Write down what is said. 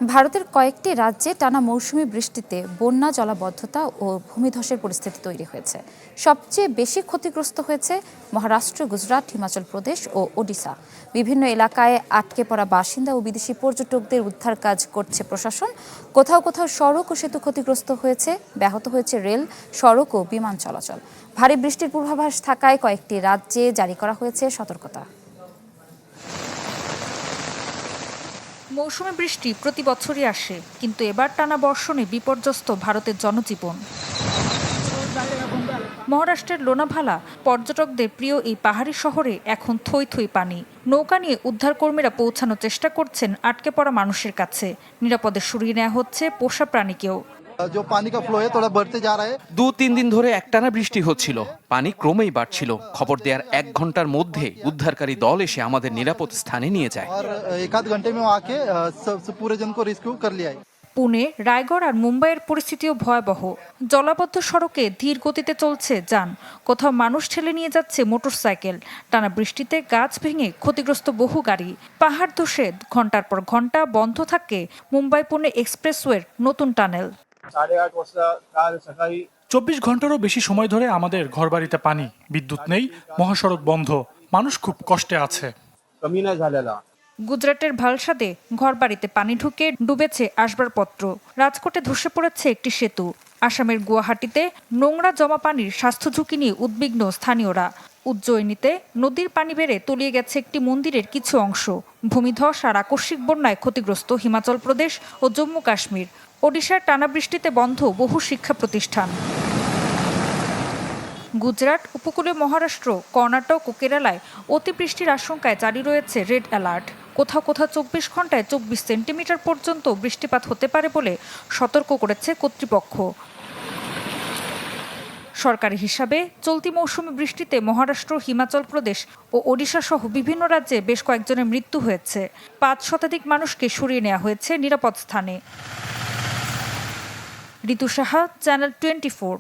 ভারতের কয়েকটি রাজ্যে টানা মৌসুমি বৃষ্টিতে বন্যা, জলাবদ্ধতা ও ভূমিধসের পরিস্থিতি তৈরি হয়েছে। সবচেয়ে বেশি ক্ষতিগ্রস্ত হয়েছে মহারাষ্ট্র, গুজরাট, হিমাচল প্রদেশ ও ওডিশা। বিভিন্ন এলাকায় আটকে পড়া বাসিন্দা ও বিদেশি পর্যটকদের উদ্ধার কাজ করছে প্রশাসন। কোথাও কোথাও সড়ক ও সেতু ক্ষতিগ্রস্ত হয়েছে, ব্যাহত হয়েছে রেল, সড়ক ও বিমান চলাচল। ভারী বৃষ্টির পূর্বাভাস থাকায় কয়েকটি রাজ্যে জারি করা হয়েছে সতর্কতা। মৌসুমী বৃষ্টি প্রতি বছরই আসে, কিন্তু এবার টানা বর্ষণে বিপর্যস্ত ভারতের জনজীবন। মহারাষ্ট্রের লোনাভালা পর্যটকদের প্রিয় এই পাহাড়ি শহরে এখন থই থই পানি। নৌকা নিয়ে উদ্ধারকর্মীরা পৌঁছানোর চেষ্টা করছেন আটকে পড়া মানুষের কাছে। নিরাপদে সরিয়ে নেওয়া হচ্ছে পোষা প্রাণীকেও। जो पानी का फ्लो है थोड़ा बढ़ते जा रहा है। 2-3 দিন ধরে একটানা বৃষ্টি হচ্ছিল, পানি ক্রমেই বাড়ছিল। খবর দেওয়ার 1 ঘন্টার মধ্যে উদ্ধারকারী দল এসে আমাদের নিরাপদ স্থানে নিয়ে যায়। और एक आध घंटे में आके सब पूरे जन को रेस्क्यू कर लिया है। পুনে, রায়গড় আর মুম্বাইয়ের পরিস্থিতিও ভয়াবহ। জলাবদ্ধ সড়কে ধীর গতিতে চলছে যান, কোথাও মানুষ ঠেলে নিয়ে যাচ্ছে মোটরসাইকেল। টানা বৃষ্টিতে গাছ ভেঙে ক্ষতিগ্রস্ত বহু গাড়ি। পাহাড় ধসে ঘন্টার পর ঘন্টা বন্ধ থাকে মুম্বাই পুনে এক্সপ্রেসওয়ের নতুন টানেল। 8:30 वाजता काल सकाळी 24 ঘন্টারও বেশি সময় ধরে আমাদের ঘরবাড়িতে পানি, বিদ্যুৎ নেই, মহাসড়ক বন্ধ, মানুষ খুব কষ্টে আছে। कमी नाही झालेला। গুজরাটের ভালসাদে ঘরবাড়িতে পানি ঢুকে ডুবেছে আসবাবপত্র। রাজকোটে ধসে পড়েছে একটি সেতু। আসামের গুয়াহাটিতে নোংরা জমা পানির স্বাস্থ্য ঝুঁকি নিয়ে উদ্বিগ্ন স্থানীয়রা। উজ্জয়িনীতে নদীর পানি বেড়ে তলিয়ে গেছে একটি মন্দিরের কিছু অংশ। ভূমিধস আর আকস্মিক বন্যায় ক্ষতিগ্রস্ত হিমাচল প্রদেশ ও জম্মু কাশ্মীর। ওডিশার টানা বৃষ্টিতে বন্ধ বহু শিক্ষা প্রতিষ্ঠান। গুজরাট, উপকূলীয় মহারাষ্ট্র, কর্ণাটক ও কেরালায় অতিবৃষ্টির আশঙ্কায় জারি রয়েছে রেড অ্যালার্ট। কোথাও কোথাও 24 ঘন্টায় 24 সেন্টিমিটার পর্যন্ত বৃষ্টিপাত হতে পারে বলে সতর্ক করেছে কর্তৃপক্ষ। সরকারি হিসাবে চলতি মৌসুমী বৃষ্টিতে মহারাষ্ট্র, হিমাচল প্রদেশ ও ওডিশা সহ বিভিন্ন রাজ্যে বেশ কয়েকজনের মৃত্যু হয়েছে। 5 শতাধিক মানুষকে সরিয়ে নেওয়া হয়েছে নিরাপদ স্থানে। ঋতু সাহা, চ্যানেল 24।